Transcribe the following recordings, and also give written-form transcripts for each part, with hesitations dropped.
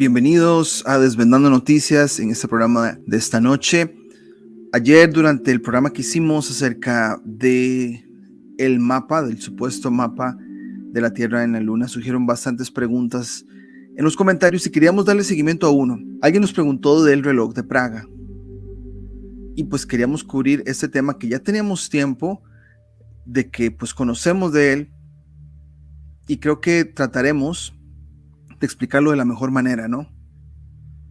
Bienvenidos a Desvendando Noticias en este programa de esta noche. Ayer, durante el programa que hicimos acerca de el mapa, del supuesto mapa de la Tierra en la Luna, surgieron bastantes preguntas en los comentarios y queríamos darle seguimiento a uno. Alguien nos preguntó del reloj de Praga y pues queríamos cubrir este tema que ya teníamos tiempo de que pues conocemos de él, y creo que trataremos de explicarlo de la mejor manera, ¿no?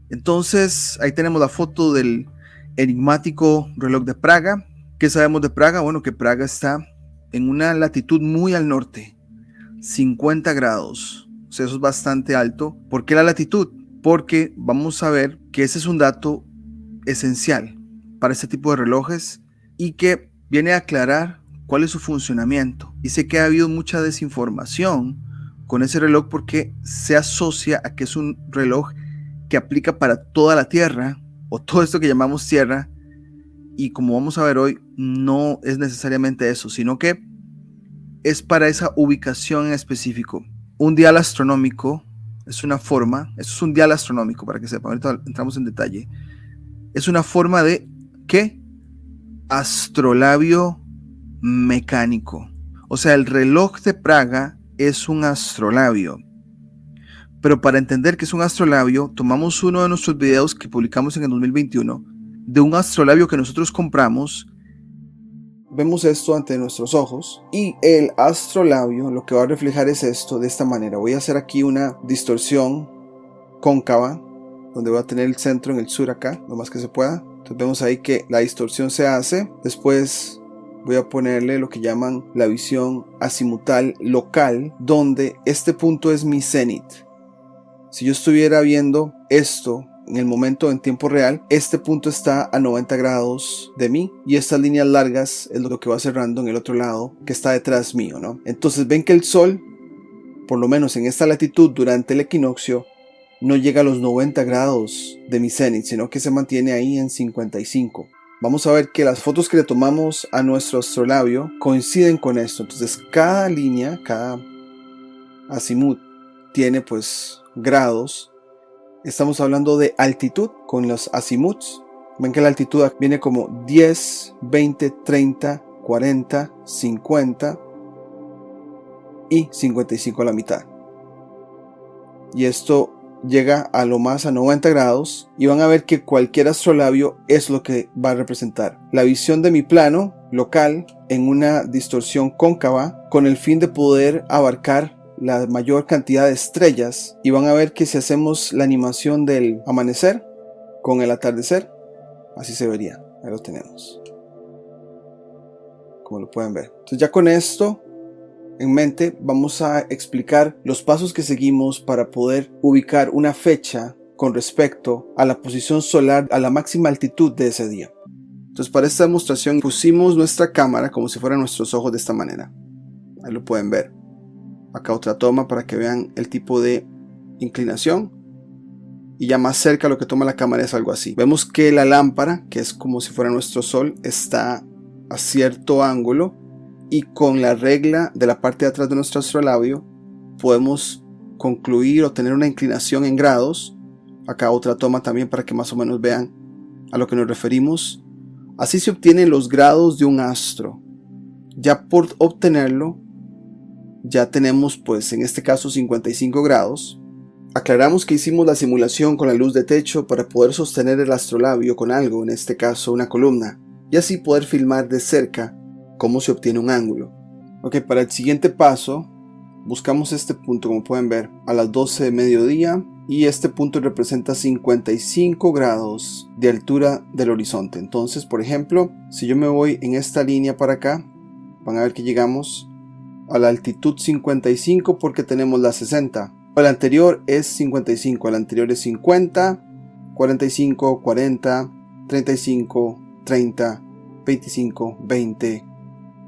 Entonces, ahí tenemos la foto del enigmático reloj de Praga. ¿Qué sabemos de Praga? Bueno, que Praga está en una latitud muy al norte, 50 grados. O sea, eso es bastante alto. ¿Por qué la latitud? Porque vamos a ver que ese es un dato esencial para este tipo de relojes y que viene a aclarar cuál es su funcionamiento. Y sé que ha habido mucha desinformación con ese reloj porque se asocia a que es un reloj que aplica para toda la Tierra o todo esto que llamamos Tierra, y como vamos a ver hoy, no es necesariamente eso, sino que es para esa ubicación en específico. Un dial astronómico es una forma, eso es un dial astronómico para que sepan, ahorita entramos en detalle, es una forma de ¿qué? Astrolabio mecánico. O sea, el reloj de Praga es un astrolabio. Pero para entender que es un astrolabio, tomamos uno de nuestros videos que publicamos en el 2021 de un astrolabio que nosotros compramos. Vemos esto ante nuestros ojos y el astrolabio lo que va a reflejar es esto de esta manera. Voy a hacer aquí una distorsión cóncava donde voy a tener el centro en el sur acá, lo más que se pueda. Entonces vemos ahí que la distorsión se hace. Después voy a ponerle lo que llaman la visión azimutal local, donde este punto es mi cenit. Si yo estuviera viendo esto en el momento en tiempo real, este punto está a 90 grados de mí y estas líneas largas es lo que va cerrando en el otro lado que está detrás mío, ¿no? Entonces ven que el sol, por lo menos en esta latitud durante el equinoccio, no llega a los 90 grados de mi cenit, sino que se mantiene ahí en 55. Vamos a ver que las fotos que le tomamos a nuestro astrolabio coinciden con esto. Entonces cada línea, cada azimut tiene pues grados. Estamos hablando de altitud con los azimuts. Ven que la altitud viene como 10, 20, 30, 40, 50 y 55 a la mitad. Y esto llega a lo más a 90 grados y van a ver que cualquier astrolabio es lo que va a representar la visión de mi plano local en una distorsión cóncava con el fin de poder abarcar la mayor cantidad de estrellas. Y van a ver que si hacemos la animación del amanecer con el atardecer, así se vería. Ahí lo tenemos, como lo pueden ver. Entonces ya con esto en mente vamos a explicar los pasos que seguimos para poder ubicar una fecha con respecto a la posición solar a la máxima altitud de ese día. Entonces para esta demostración pusimos nuestra cámara como si fueran nuestros ojos de esta manera. Ahí lo pueden ver. Acá otra toma para que vean el tipo de inclinación. Y ya más cerca lo que toma la cámara es algo así. Vemos que la lámpara, que es como si fuera nuestro sol, está a cierto ángulo. Y con la regla de la parte de atrás de nuestro astrolabio podemos concluir o tener una inclinación en grados. Acá otra toma también para que más o menos vean a lo que nos referimos. Así se obtienen los grados de un astro. Ya por obtenerlo, ya tenemos pues en este caso 55 grados. Aclaramos que hicimos la simulación con la luz de techo para poder sostener el astrolabio con algo, en este caso una columna, y así poder filmar de cerca cómo se obtiene un ángulo. Ok, para el siguiente paso buscamos este punto, como pueden ver, a las 12 de mediodía, y este punto representa 55 grados de altura del horizonte. Entonces, por ejemplo, si yo me voy en esta línea para acá, van a ver que llegamos a la altitud 55 porque tenemos la 60. El anterior es 55, el anterior es 50, 45, 40, 35, 30, 25, 20,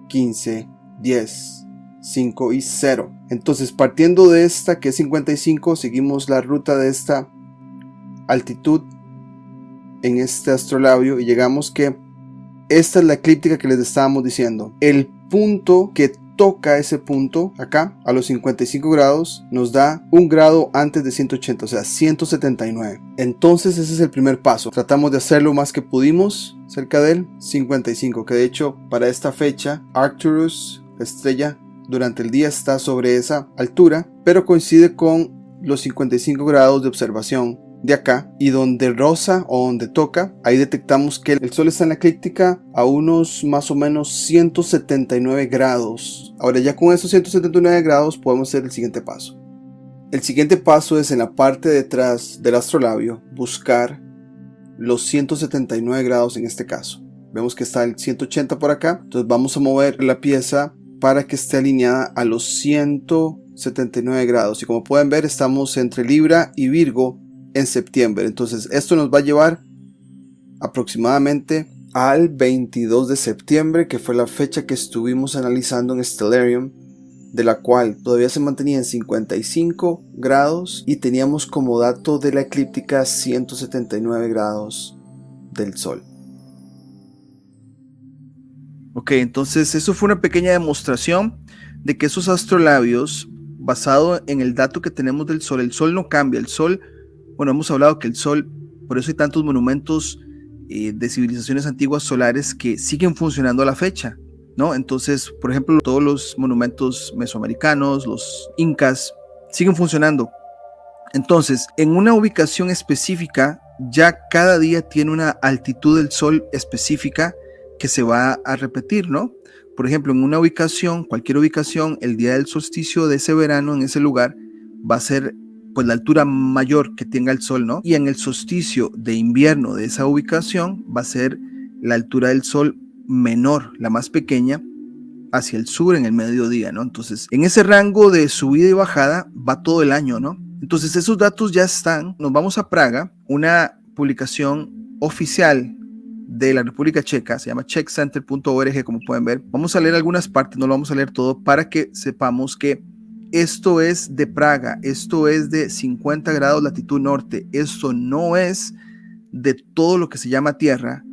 15, 10, 5 y 0. Entonces partiendo de esta que es 55, seguimos la ruta de esta altitud en este astrolabio y llegamos que esta es la eclíptica que les estábamos diciendo. El punto que toca ese punto acá a los 55 grados, nos da 1 grado antes de 180, o sea 179. Entonces ese es el primer paso. Tratamos de hacer lo más que pudimos cerca del 55, que de hecho para esta fecha Arcturus, la estrella, durante el día está sobre esa altura, pero coincide con los 55 grados de observación de acá, y donde rosa o donde toca, ahí detectamos que el Sol está en la eclíptica a unos más o menos 179 grados. Ahora ya con esos 179 grados podemos hacer el siguiente paso. El siguiente paso es en la parte de atrás del astrolabio buscar los 179 grados en este caso. Vemos que está el 180 por acá, entonces vamos a mover la pieza para que esté alineada a los 179 grados, y como pueden ver estamos entre Libra y Virgo en septiembre. Entonces esto nos va a llevar aproximadamente al 22 de septiembre, que fue la fecha que estuvimos analizando en Stellarium, de la cual todavía se mantenía en 55 grados y teníamos como dato de la eclíptica 179 grados del Sol. Ok, entonces eso fue una pequeña demostración de que esos astrolabios, basado en el dato que tenemos del Sol, el Sol no cambia, el Sol, bueno, hemos hablado que el Sol, por eso hay tantos monumentos de civilizaciones antiguas solares que siguen funcionando a la fecha, ¿no? Entonces, por ejemplo, todos los monumentos mesoamericanos, los incas, siguen funcionando. Entonces, en una ubicación específica, ya cada día tiene una altitud del Sol específica que se va a repetir, ¿no? Por ejemplo, en una ubicación, cualquier ubicación, el día del solsticio de ese verano en ese lugar va a ser pues la altura mayor que tenga el Sol, ¿no? Y en el solsticio de invierno de esa ubicación va a ser la altura del Sol menor, la más pequeña, hacia el sur en el mediodía, ¿no? Entonces, en ese rango de subida y bajada va todo el año, ¿no? Entonces, esos datos ya están. Nos vamos a Praga, una publicación oficial de la República Checa, se llama czechcenter.org, como pueden ver. Vamos a leer algunas partes, no lo vamos a leer todo, para que sepamos que esto es de Praga, esto es de 50 grados latitud norte, esto no es de todo lo que se llama Tierra,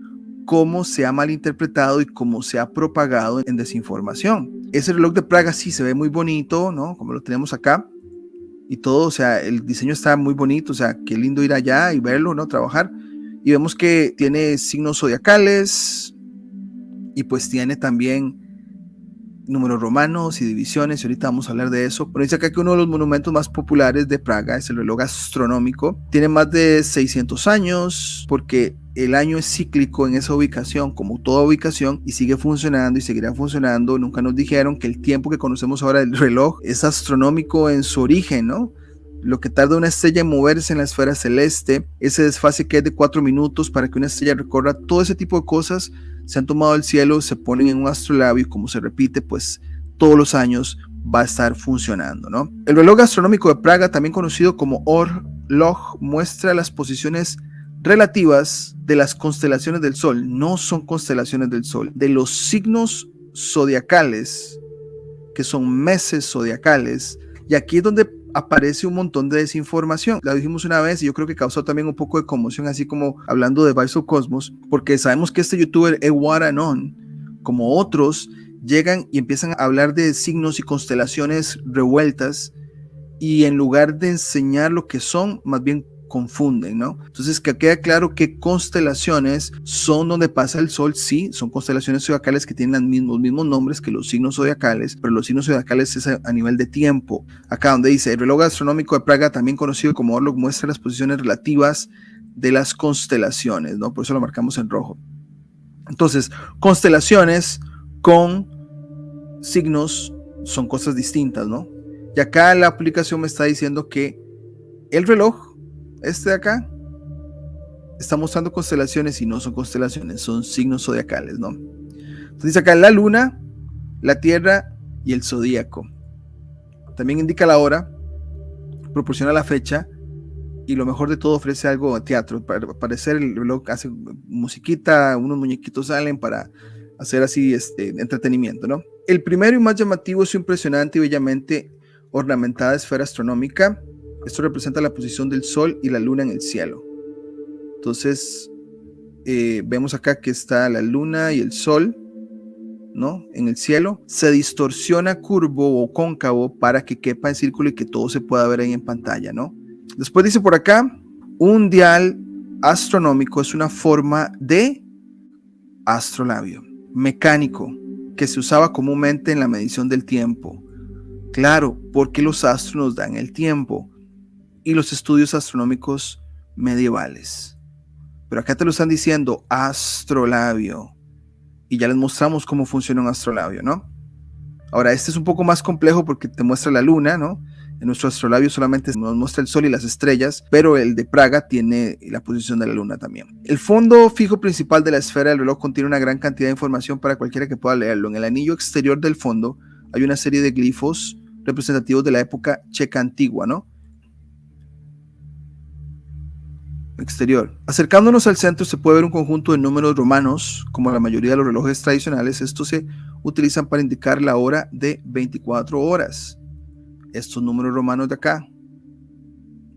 cómo se ha malinterpretado y cómo se ha propagado en desinformación. Ese reloj de Praga sí se ve muy bonito, ¿no? Como lo tenemos acá y todo, o sea, el diseño está muy bonito, o sea, qué lindo ir allá y verlo, ¿no? Trabajar. Y vemos que tiene signos zodiacales y pues tiene también números romanos y divisiones, y ahorita vamos a hablar de eso. Pero dice acá que uno de los monumentos más populares de Praga es el reloj astronómico. Tiene más de 600 años porque el año es cíclico en esa ubicación, como toda ubicación, y sigue funcionando y seguirá funcionando. Nunca nos dijeron que el tiempo que conocemos ahora del reloj es astronómico en su origen, ¿no? Lo que tarda una estrella en moverse en la esfera celeste, ese desfase que es de 4 minutos para que una estrella recorra, todo ese tipo de cosas se han tomado del cielo, se ponen en un astrolabio y como se repite, pues todos los años va a estar funcionando, ¿no? El reloj astronómico de Praga, también conocido como Orloj, muestra las posiciones relativas de las constelaciones del Sol. No son constelaciones del Sol, de los signos zodiacales, que son meses zodiacales, y aquí es donde aparece un montón de desinformación. La dijimos una vez y yo creo que causó también un poco de conmoción, así como hablando de Vice of Cosmos, porque sabemos que este youtuber Ewar Anon, como otros, llegan y empiezan a hablar de signos y constelaciones revueltas, y en lugar de enseñar lo que son, más bien confunden, ¿no? Entonces, que queda claro que constelaciones son donde pasa el Sol. Sí, son constelaciones zodiacales que tienen los mismos nombres que los signos zodiacales, pero los signos zodiacales es a nivel de tiempo. Acá donde dice, el reloj astronómico de Praga, también conocido como Orloj, muestra las posiciones relativas de las constelaciones, ¿no? Por eso lo marcamos en rojo. Entonces, constelaciones con signos son cosas distintas, ¿no? Y acá la aplicación me está diciendo que el reloj, este de acá, está mostrando constelaciones y no son constelaciones, son signos zodiacales, ¿no? Entonces dice acá la luna, la tierra y el zodíaco. También indica la hora, proporciona la fecha y lo mejor de todo ofrece algo de teatro. Para parecer el reloj hace musiquita, unos muñequitos salen para hacer así entretenimiento, ¿no? El primero y más llamativo es su impresionante y bellamente ornamentada esfera astronómica. Esto representa la posición del Sol y la Luna en el cielo. Entonces, vemos acá que está la Luna y el Sol ¿no? En el cielo, se distorsiona curvo o cóncavo para que quepa en círculo y que todo se pueda ver ahí en pantalla, ¿no? Después dice por acá, un dial astronómico es una forma de astrolabio mecánico que se usaba comúnmente en la medición del tiempo. Claro, porque los astros nos dan el tiempo y los estudios astronómicos medievales. Pero acá te lo están diciendo astrolabio y ya les mostramos cómo funciona un astrolabio, ¿no? Ahora, este es un poco más complejo porque te muestra la luna, ¿no? En nuestro astrolabio solamente nos muestra el sol y las estrellas, pero el de Praga tiene la posición de la luna también. El fondo fijo principal de la esfera del reloj contiene una gran cantidad de información para cualquiera que pueda leerlo. En el anillo exterior del fondo hay una serie de glifos representativos de la época checa antigua, ¿no? Exterior. Acercándonos al centro se puede ver un conjunto de números romanos, como la mayoría de los relojes tradicionales. Estos se utilizan para indicar la hora de 24 horas. Estos números romanos de acá,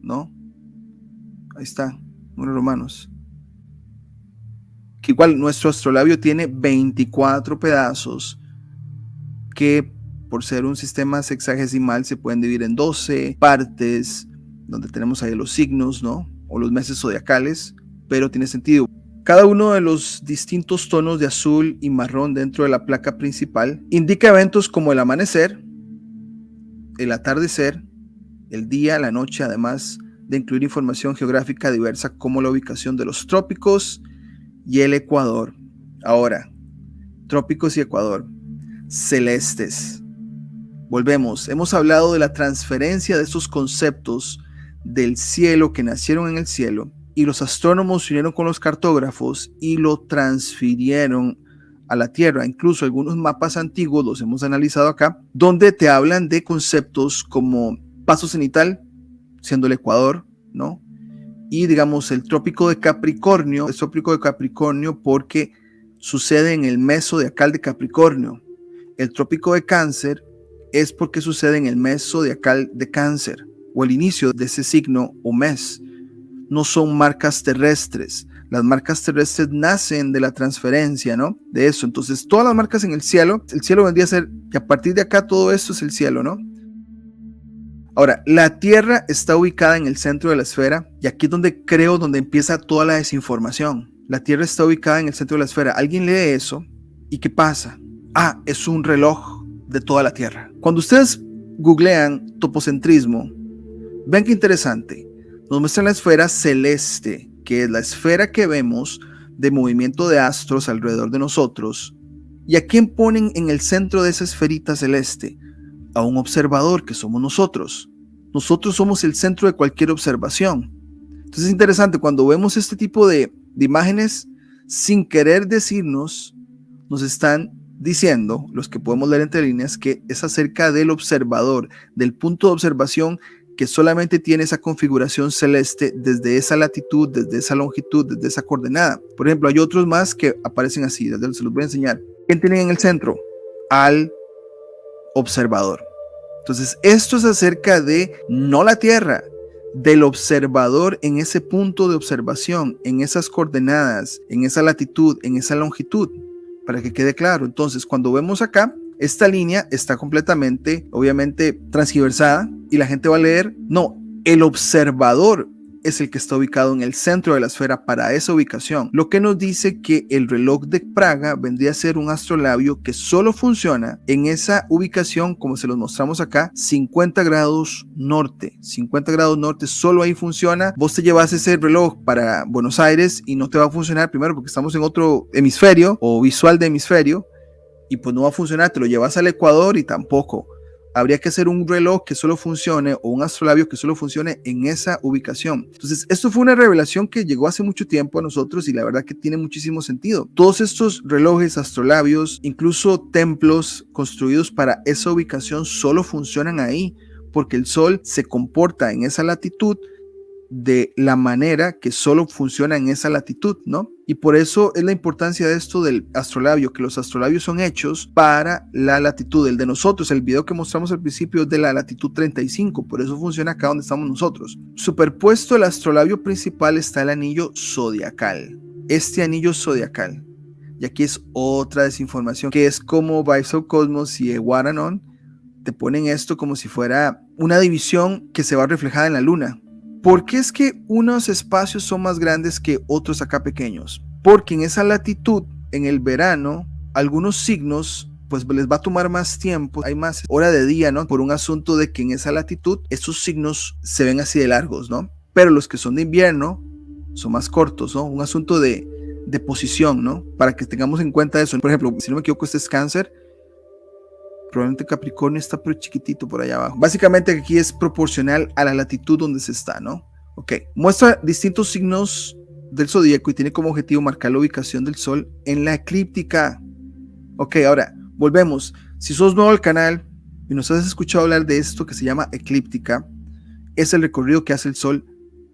¿no? Ahí está, números romanos. Que igual nuestro astrolabio tiene 24 pedazos que por ser un sistema sexagesimal se pueden dividir en 12 partes, donde tenemos ahí los signos, ¿no? O los meses zodiacales, pero tiene sentido. Cada uno de los distintos tonos de azul y marrón dentro de la placa principal indica eventos como el amanecer, el atardecer, el día, la noche, además de incluir información geográfica diversa como la ubicación de los trópicos y el ecuador. Ahora, trópicos y ecuador, celestes. Volvemos, hemos hablado de la transferencia de estos conceptos del cielo que nacieron en el cielo y los astrónomos se unieron con los cartógrafos y lo transfirieron a la Tierra. Incluso algunos mapas antiguos los hemos analizado acá, donde te hablan de conceptos como paso cenital, siendo el ecuador, ¿no? Y digamos el trópico de Capricornio, es trópico de Capricornio porque sucede en el meso zodiacal de Capricornio. El trópico de Cáncer es porque sucede en el mes zodiacal de Cáncer, o el inicio de ese signo o mes. No son marcas terrestres. Las marcas terrestres nacen de la transferencia, ¿no? De eso. Entonces, todas las marcas en el cielo vendría a ser que a partir de acá todo esto es el cielo, ¿no? Ahora, la Tierra está ubicada en el centro de la esfera y aquí es donde empieza toda la desinformación. La Tierra está ubicada en el centro de la esfera. Alguien lee eso y ¿qué pasa? Ah, es un reloj de toda la Tierra. Cuando ustedes googlean topocentrismo, ven qué interesante. Nos muestran la esfera celeste, que es la esfera que vemos de movimiento de astros alrededor de nosotros. ¿Y a quién ponen en el centro de esa esferita celeste? A un observador, que somos nosotros. Nosotros somos el centro de cualquier observación. Entonces es interesante, cuando vemos este tipo de imágenes, sin querer decirnos, nos están diciendo, los que podemos leer entre líneas, que es acerca del observador, del punto de observación que solamente tiene esa configuración celeste desde esa latitud, desde esa longitud, desde esa coordenada. Por ejemplo, hay otros más que aparecen así, se los voy a enseñar. ¿Quién tienen en el centro? Al observador. Entonces, esto es acerca de no la Tierra, del observador en ese punto de observación, en esas coordenadas, en esa latitud, en esa longitud, para que quede claro. Entonces, cuando vemos acá, esta línea está completamente, obviamente, transgiversada y la gente va a leer, no, el observador es el que está ubicado en el centro de la esfera para esa ubicación, lo que nos dice que el reloj de Praga vendría a ser un astrolabio que solo funciona en esa ubicación, como se los mostramos acá, 50 grados norte, 50 grados norte, solo ahí funciona. Vos te llevas ese reloj para Buenos Aires y no te va a funcionar, primero porque estamos en otro hemisferio o visual de hemisferio, y pues no va a funcionar. Te lo llevas al Ecuador y tampoco. Habría que hacer un reloj que solo funcione o un astrolabio que solo funcione en esa ubicación. Entonces, esto fue una revelación que llegó hace mucho tiempo a nosotros y la verdad que tiene muchísimo sentido. Todos estos relojes, astrolabios, incluso templos construidos para esa ubicación solo funcionan ahí porque el sol se comporta en esa latitud de la manera que solo funciona en esa latitud, ¿no? Y por eso es la importancia de esto del astrolabio, que los astrolabios son hechos para la latitud. El de nosotros, el video que mostramos al principio es de la latitud 35, por eso funciona acá donde estamos nosotros. Superpuesto al astrolabio principal está el anillo zodiacal. Este anillo zodiacal Y aquí es otra desinformación, que es como Vibes of Cosmos y Ewaranon te ponen esto como si fuera una división que se va reflejada en la luna. ¿Por qué es que unos espacios son más grandes que otros acá pequeños? Porque en esa latitud, en el verano, algunos signos pues les va a tomar más tiempo, hay más hora de día, ¿no? Por un asunto de que en esa latitud esos signos se ven así de largos, ¿no? Pero los que son de invierno son más cortos, ¿no? Un asunto de posición, ¿no? Para que tengamos en cuenta eso. Por ejemplo, si no me equivoco, este es Cáncer. Probablemente Capricornio está pero chiquitito por allá abajo. Básicamente aquí es proporcional a la latitud donde se está, ¿no? Ok. Muestra distintos signos del zodíaco y tiene como objetivo marcar la ubicación del Sol en la eclíptica. Ok, ahora volvemos. Si sos nuevo al canal y nos has escuchado hablar de esto que se llama eclíptica, es el recorrido que hace el Sol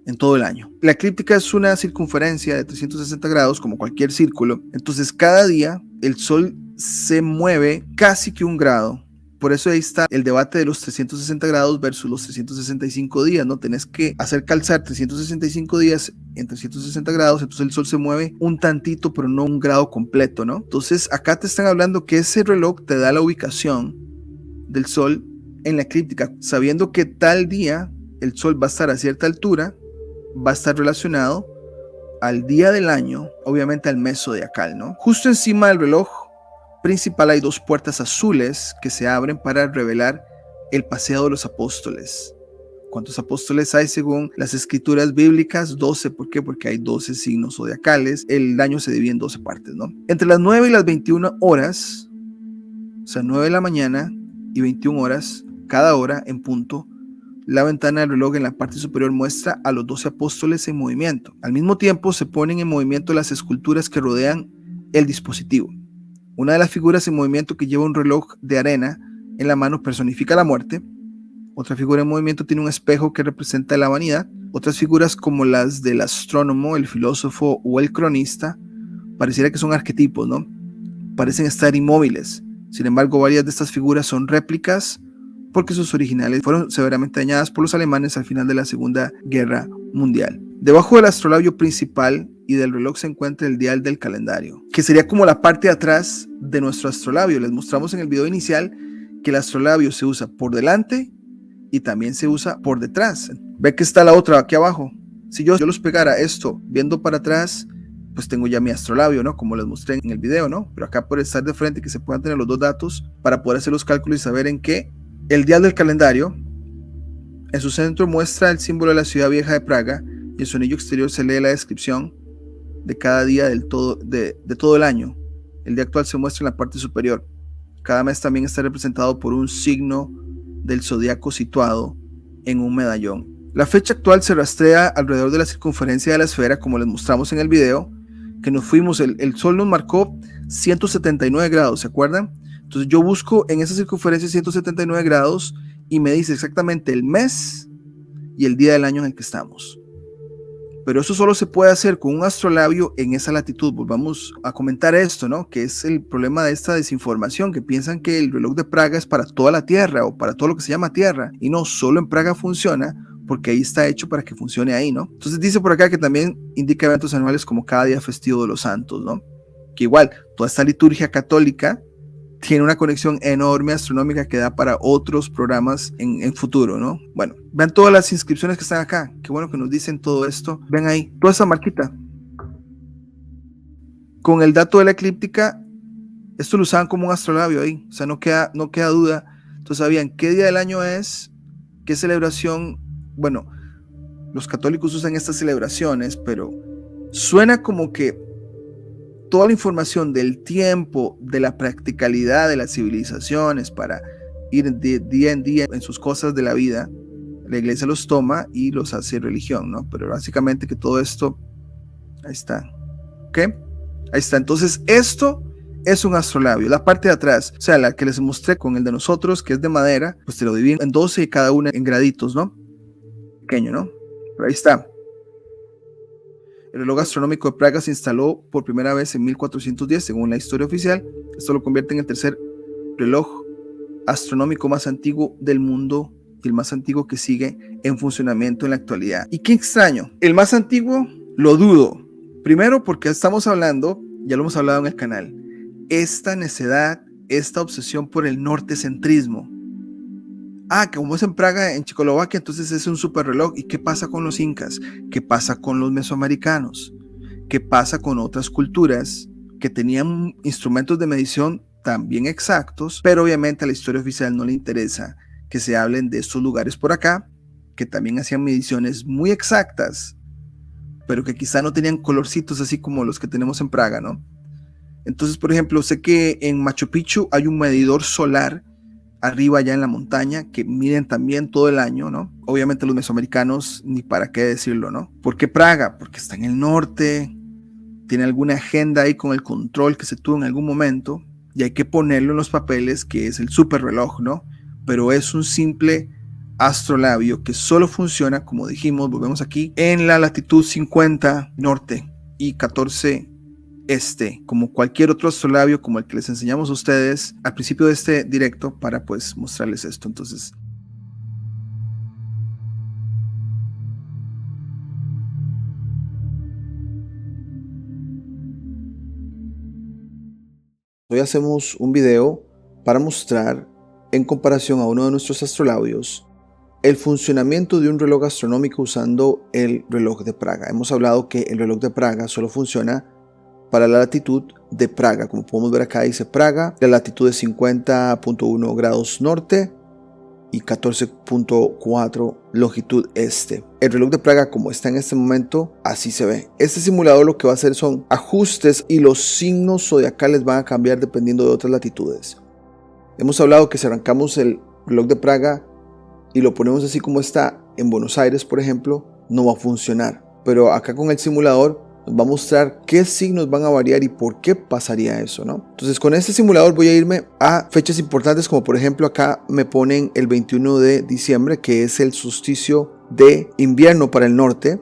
en todo el año. La eclíptica es una circunferencia de 360 grados como cualquier círculo. Entonces cada día el Sol se mueve casi que 1 grado. Por eso ahí está el debate de los 360 grados versus los 365 días, ¿no? Tenés que hacer calzar 365 días en 360 grados, entonces el Sol se mueve un tantito, pero no 1 grado completo, ¿no? Entonces acá te están hablando que ese reloj te da la ubicación del Sol en la eclíptica, sabiendo que tal día el Sol va a estar a cierta altura, va a estar relacionado al día del año, obviamente al mes zodiacal, ¿no? Justo encima del reloj principal hay 2 puertas azules que se abren para revelar el paseo de los apóstoles. ¿Cuántos apóstoles hay según las escrituras bíblicas? 12. ¿Por qué? Porque hay 12 signos zodiacales. El año se divide en 12 partes, ¿no? Entre las 9 y las 21 horas, o sea, 9 de la mañana y 21 horas, cada hora en punto, la ventana del reloj en la parte superior muestra a los 12 apóstoles en movimiento. Al mismo tiempo se ponen en movimiento las esculturas que rodean el dispositivo. Una de las figuras en movimiento que lleva un reloj de arena en la mano personifica la muerte. Otra figura en movimiento tiene un espejo que representa la vanidad. Otras figuras como las del astrónomo, el filósofo o el cronista pareciera que son arquetipos, ¿no? Parecen estar inmóviles. Sin embargo, varias de estas figuras son réplicas porque sus originales fueron severamente dañadas por los alemanes al final de la Segunda Guerra Mundial. Debajo del astrolabio principal y del reloj se encuentra el dial del calendario, que sería como la parte de atrás de nuestro astrolabio. Les mostramos en el video inicial que el astrolabio se usa por delante y también se usa por detrás. Ve que está la otra aquí abajo. Si yo los pegara esto viendo para atrás, pues tengo ya mi astrolabio, ¿no? Como les mostré en el video, ¿no? Pero acá por estar de frente que se puedan tener los 2 datos para poder hacer los cálculos y saber en qué. El dial del calendario, en su centro muestra el símbolo de la ciudad vieja de Praga y en su anillo exterior se lee la descripción de cada día de todo el año. El día actual se muestra en la parte superior. Cada mes también está representado por un signo del zodiaco situado en un medallón. La fecha actual se rastrea alrededor de la circunferencia de la esfera, como les mostramos en el video, que nos fuimos, el Sol nos marcó 179 grados, ¿se acuerdan? Entonces yo busco en esa circunferencia 179 grados y me dice exactamente el mes y el día del año en el que estamos. Pero eso solo se puede hacer con un astrolabio en esa latitud. Volvamos a comentar esto, ¿no? Que es el problema de esta desinformación, que piensan que el reloj de Praga es para toda la Tierra o para todo lo que se llama Tierra. Y no, solo en Praga funciona porque ahí está hecho para que funcione ahí, ¿no? Entonces dice por acá que también indica eventos anuales como cada día festivo de los santos, ¿no? Que igual, toda esta liturgia católica tiene una conexión enorme astronómica que da para otros programas en futuro, ¿no? Bueno, vean todas las inscripciones que están acá. Qué bueno que nos dicen todo esto. Ven ahí, toda esa marquita. Con el dato de la eclíptica, esto lo usaban como un astrolabio ahí. O sea, no queda duda. Entonces sabían qué día del año es, qué celebración. Bueno, los católicos usan estas celebraciones, pero suena como que toda la información del tiempo, de la practicalidad de las civilizaciones para ir de día en día en sus cosas de la vida, la iglesia los toma y los hace religión, ¿no? Pero básicamente que todo esto, ahí está, ¿ok? Ahí está, entonces esto es un astrolabio, la parte de atrás, o sea, la que les mostré con el de nosotros, que es de madera, pues te lo dividen en 12 y cada una en graditos, ¿no? Pequeño, ¿no? Pero ahí está. El reloj astronómico de Praga se instaló por primera vez en 1410, según la historia oficial. Esto lo convierte en el tercer reloj astronómico más antiguo del mundo y el más antiguo que sigue en funcionamiento en la actualidad. Y qué extraño, el más antiguo lo dudo. Primero porque estamos hablando Ya lo hemos hablado en el canal. Esta necedad, esta obsesión por el nortecentrismo. Ah, que como es en Praga, en Checoslovaquia, entonces es un super reloj. ¿Y qué pasa con los incas? ¿Qué pasa con los mesoamericanos? ¿Qué pasa con otras culturas que tenían instrumentos de medición también exactos, pero obviamente a la historia oficial no le interesa que se hablen de estos lugares por acá, que también hacían mediciones muy exactas, pero que quizá no tenían colorcitos así como los que tenemos en Praga, ¿no? Entonces, por ejemplo, sé que en Machu Picchu hay un medidor solar arriba allá en la montaña que miden también todo el año, ¿no? Obviamente los mesoamericanos, ni para qué decirlo, ¿no? ¿Por qué Praga? Porque está en el norte, tiene alguna agenda ahí con el control que se tuvo en algún momento y hay que ponerlo en los papeles, que es el super reloj, ¿no? Pero es un simple astrolabio que solo funciona, como dijimos, volvemos aquí, en la latitud 50 norte y 14 este, como cualquier otro astrolabio como el que les enseñamos a ustedes al principio de este directo para pues mostrarles esto. Entonces, hoy hacemos un video para mostrar, en comparación a uno de nuestros astrolabios, el funcionamiento de un reloj astronómico usando el reloj de Praga. Hemos hablado que el reloj de Praga solo funciona para la latitud de Praga. Como podemos ver acá dice Praga, la latitud es 50.1 grados norte y 14.4 longitud este. El reloj de Praga, como está en este momento, así se ve. Este simulador lo que va a hacer son ajustes y los signos zodiacales van a cambiar dependiendo de otras latitudes. Hemos hablado que si arrancamos el reloj de Praga y lo ponemos así como está en Buenos Aires, por ejemplo, no va a funcionar. Pero acá con el simulador nos va a mostrar qué signos van a variar y por qué pasaría eso, ¿no? Entonces con este simulador voy a irme a fechas importantes, como por ejemplo acá me ponen el 21 de diciembre, que es el solsticio de invierno para el norte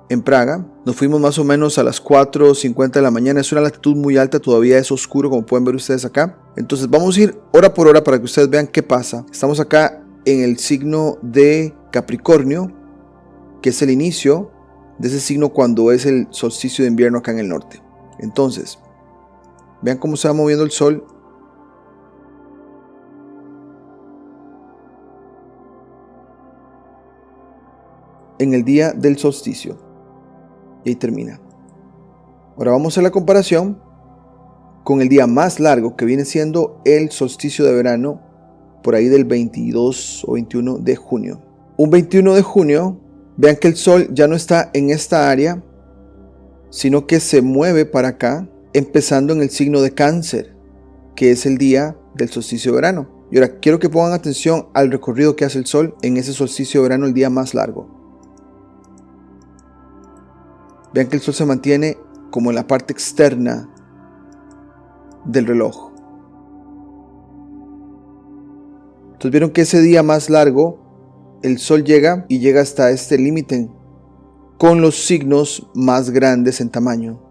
en Praga. Nos fuimos más o menos a las 4:50 de la mañana. Es una latitud muy alta, todavía es oscuro como pueden ver ustedes acá. Entonces vamos a ir hora por hora para que ustedes vean qué pasa. Estamos acá en el signo de Capricornio, que es el inicio de ese signo cuando es el solsticio de invierno acá en el norte. Entonces, vean cómo se va moviendo el sol. En el día del solsticio. Y ahí termina. Ahora vamos a hacer la comparación con el día más largo, que viene siendo el solsticio de verano, por ahí del 22 o 21 de junio. Un 21 de junio, vean que el sol ya no está en esta área, sino que se mueve para acá, empezando en el signo de Cáncer, que es el día del solsticio de verano. Y ahora quiero que pongan atención al recorrido que hace el sol en ese solsticio de verano, el día más largo. Vean que el sol se mantiene como en la parte externa del reloj. Entonces vieron que ese día más largo, el sol llega hasta este límite con los signos más grandes en tamaño.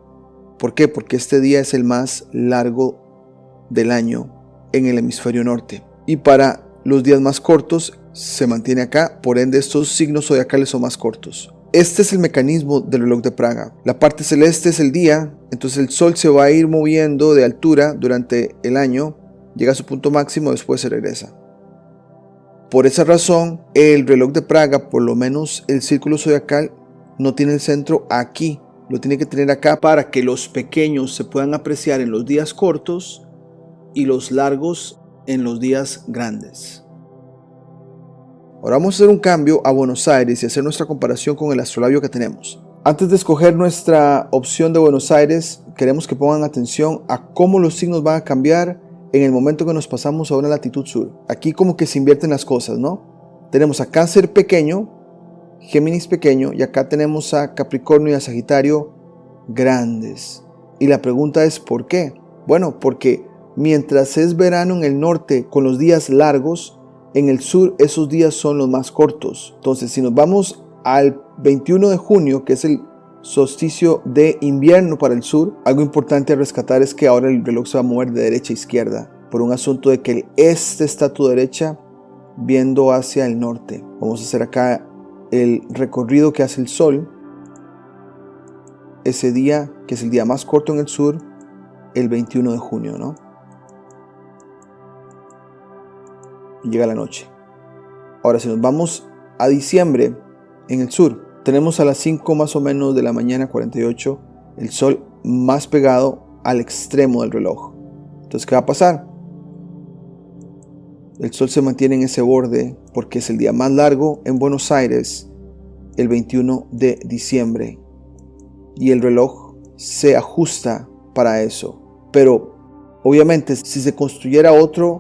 ¿Por qué? Porque este día es el más largo del año en el hemisferio norte. Y para los días más cortos se mantiene acá, por ende estos signos zodiacales son más cortos. Este es el mecanismo del reloj de Praga. La parte celeste es el día, entonces el sol se va a ir moviendo de altura durante el año, llega a su punto máximo, después se regresa. Por esa razón, el reloj de Praga, por lo menos el círculo zodiacal, no tiene el centro aquí, lo tiene que tener acá para que los pequeños se puedan apreciar en los días cortos y los largos en los días grandes. Ahora vamos a hacer un cambio a Buenos Aires y hacer nuestra comparación con el astrolabio que tenemos. Antes de escoger nuestra opción de Buenos Aires, queremos que pongan atención a cómo los signos van a cambiar en el momento que nos pasamos a una latitud sur. Aquí como que se invierten las cosas, ¿no? Tenemos a Cáncer pequeño, Géminis pequeño, y acá tenemos a Capricornio y a Sagitario grandes. Y la pregunta es ¿por qué? Bueno, porque mientras es verano en el norte con los días largos, en el sur esos días son los más cortos. Entonces si nos vamos al 21 de junio, que es el solsticio de invierno para el sur, algo importante a rescatar es que ahora el reloj se va a mover de derecha a izquierda por un asunto de que el este está a tu derecha viendo hacia el norte. Vamos a hacer acá el recorrido que hace el sol ese día, que es el día más corto en el sur, el 21 de junio, ¿no? Y llega la noche. Ahora, si nos vamos a diciembre, en el sur, tenemos a las 5 más o menos de la mañana, 48, el sol más pegado al extremo del reloj. Entonces, ¿qué va a pasar? El sol se mantiene en ese borde porque es el día más largo en Buenos Aires, el 21 de diciembre. Y el reloj se ajusta para eso. Pero, obviamente, si se construyera otro,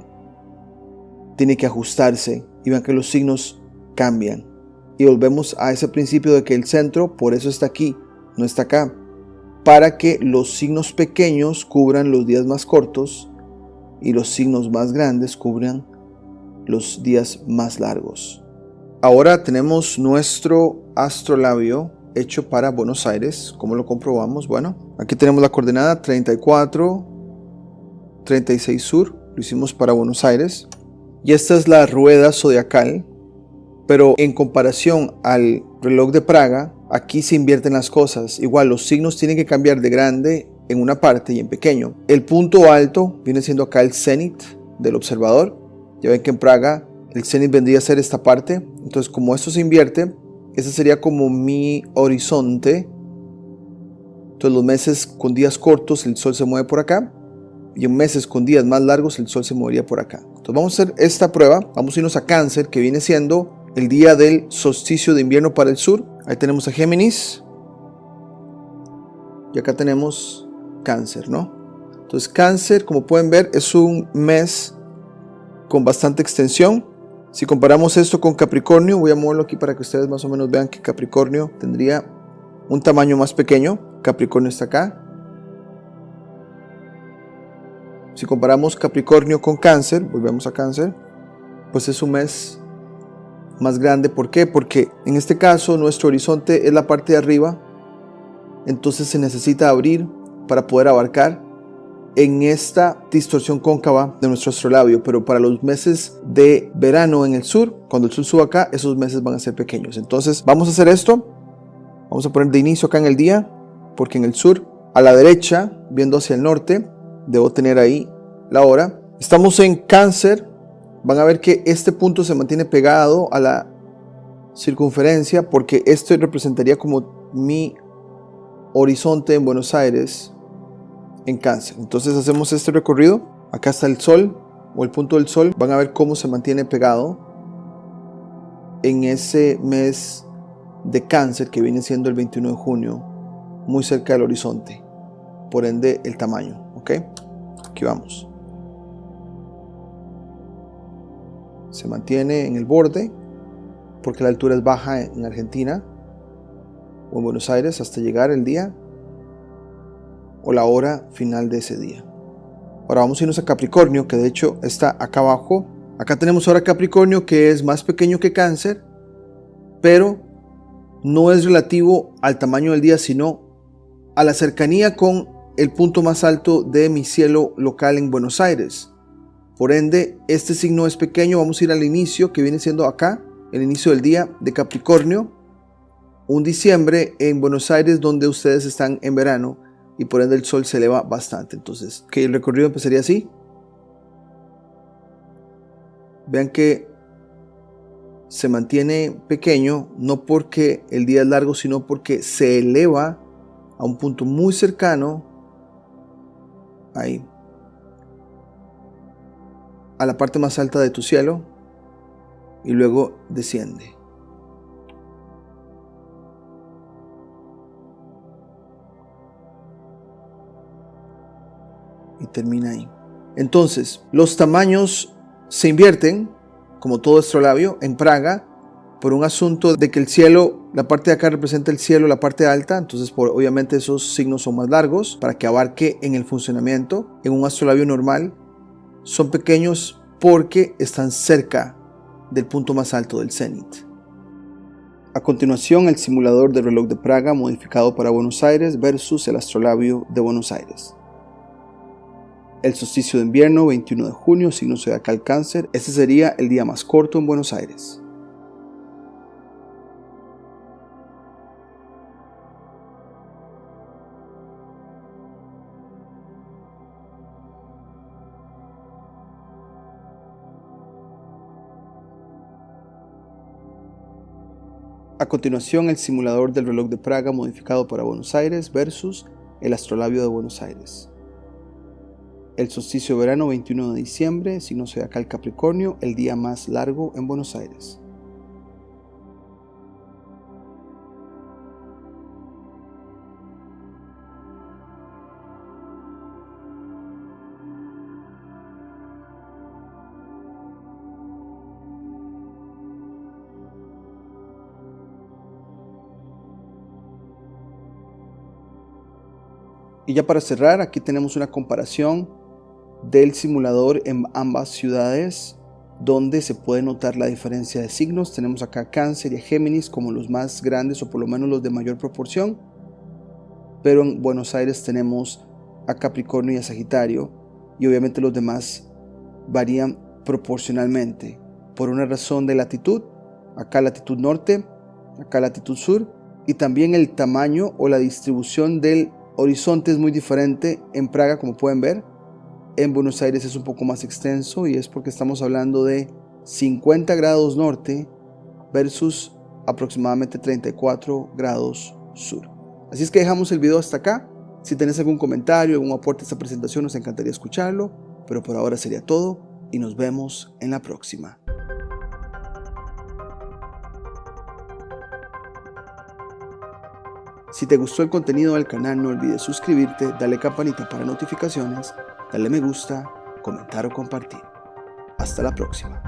tiene que ajustarse. Y vean que los signos cambian. Y volvemos a ese principio de que el centro, por eso está aquí, no está acá. Para que los signos pequeños cubran los días más cortos y los signos más grandes cubran los días más largos. Ahora tenemos nuestro astrolabio hecho para Buenos Aires. ¿Cómo lo comprobamos? Bueno, aquí tenemos la coordenada 34, 36 sur. Lo hicimos para Buenos Aires. Y esta es la rueda zodiacal. Pero en comparación al reloj de Praga, aquí se invierten las cosas. Igual los signos tienen que cambiar de grande en una parte y en pequeño. El punto alto viene siendo acá el cenit del observador. Ya ven que en Praga el cenit vendría a ser esta parte. Entonces, como esto se invierte, ese sería como mi horizonte. Entonces, los meses con días cortos el sol se mueve por acá. Y en meses con días más largos el sol se movería por acá. Entonces, vamos a hacer esta prueba. Vamos a irnos a Cáncer, que viene siendo el día del solsticio de invierno para el sur. Ahí tenemos a Géminis. Y acá tenemos Cáncer, ¿no? Entonces, Cáncer, como pueden ver, es un mes con bastante extensión. Si comparamos esto con Capricornio, voy a moverlo aquí para que ustedes más o menos vean que Capricornio tendría un tamaño más pequeño. Capricornio está acá. Si comparamos Capricornio con Cáncer, volvemos a Cáncer, pues es un mes más grande. ¿Por qué? Porque en este caso nuestro horizonte es la parte de arriba, entonces se necesita abrir para poder abarcar en esta distorsión cóncava de nuestro astrolabio. Pero para los meses de verano en el sur, cuando el sol sube acá, esos meses van a ser pequeños. Entonces vamos a hacer esto. Vamos a poner de inicio acá en el día, porque en el sur, a la derecha, viendo hacia el norte, debo tener ahí la hora. Estamos en Cáncer. Van a ver que este punto se mantiene pegado a la circunferencia, porque esto representaría como mi horizonte en Buenos Aires en Cáncer. Entonces hacemos este recorrido. Acá está el sol o el punto del sol. Van a ver cómo se mantiene pegado en ese mes de Cáncer que viene siendo el 21 de junio, muy cerca del horizonte, por ende el tamaño. ¿Ok? Aquí vamos. Se mantiene en el borde porque la altura es baja en Argentina o en Buenos Aires hasta llegar el día o la hora final de ese día. Ahora vamos a irnos a Capricornio, que de hecho está acá abajo. Acá tenemos ahora Capricornio, que es más pequeño que Cáncer, pero no es relativo al tamaño del día, sino a la cercanía con el punto más alto de mi cielo local en Buenos Aires. Por ende, este signo es pequeño. Vamos a ir al inicio, que viene siendo acá, el inicio del día de Capricornio, un diciembre en Buenos Aires, donde ustedes están en verano y por ende el sol se eleva bastante. Entonces, que el recorrido empezaría así. Vean que se mantiene pequeño, no porque el día es largo, sino porque se eleva a un punto muy cercano, ahí, a la parte más alta de tu cielo, y luego desciende. Y termina ahí. Entonces, los tamaños se invierten, como todo astrolabio, en Praga, por un asunto de que el cielo, la parte de acá representa el cielo, la parte alta. Entonces obviamente esos signos son más largos para que abarque en el funcionamiento. En un astrolabio normal son pequeños porque están cerca del punto más alto del cenit. A continuación, el simulador del reloj de Praga modificado para Buenos Aires versus el astrolabio de Buenos Aires. El solsticio de invierno, 21 de junio, signo zodiacal Cáncer. Este sería el día más corto en Buenos Aires. A continuación, el simulador del reloj de Praga modificado para Buenos Aires versus el astrolabio de Buenos Aires. El solsticio de verano 21 de diciembre, signo zodiacal Capricornio, el día más largo en Buenos Aires. Y ya para cerrar, aquí tenemos una comparación del simulador en ambas ciudades, donde se puede notar la diferencia de signos. Tenemos acá a Cáncer y a Géminis como los más grandes, o por lo menos los de mayor proporción, pero en Buenos Aires tenemos a Capricornio y a Sagitario, y obviamente los demás varían proporcionalmente por una razón de latitud. Acá latitud norte, acá latitud sur, y también el tamaño o la distribución del horizonte es muy diferente en Praga, como pueden ver. En Buenos Aires es un poco más extenso, y es porque estamos hablando de 50 grados norte versus aproximadamente 34 grados sur. Así es que dejamos el video hasta acá. Si tenés algún comentario, algún aporte a esta presentación, nos encantaría escucharlo, pero por ahora sería todo y nos vemos en la próxima. Si te gustó el contenido del canal, no olvides suscribirte, darle campanita para notificaciones, darle me gusta, comentar o compartir. Hasta la próxima.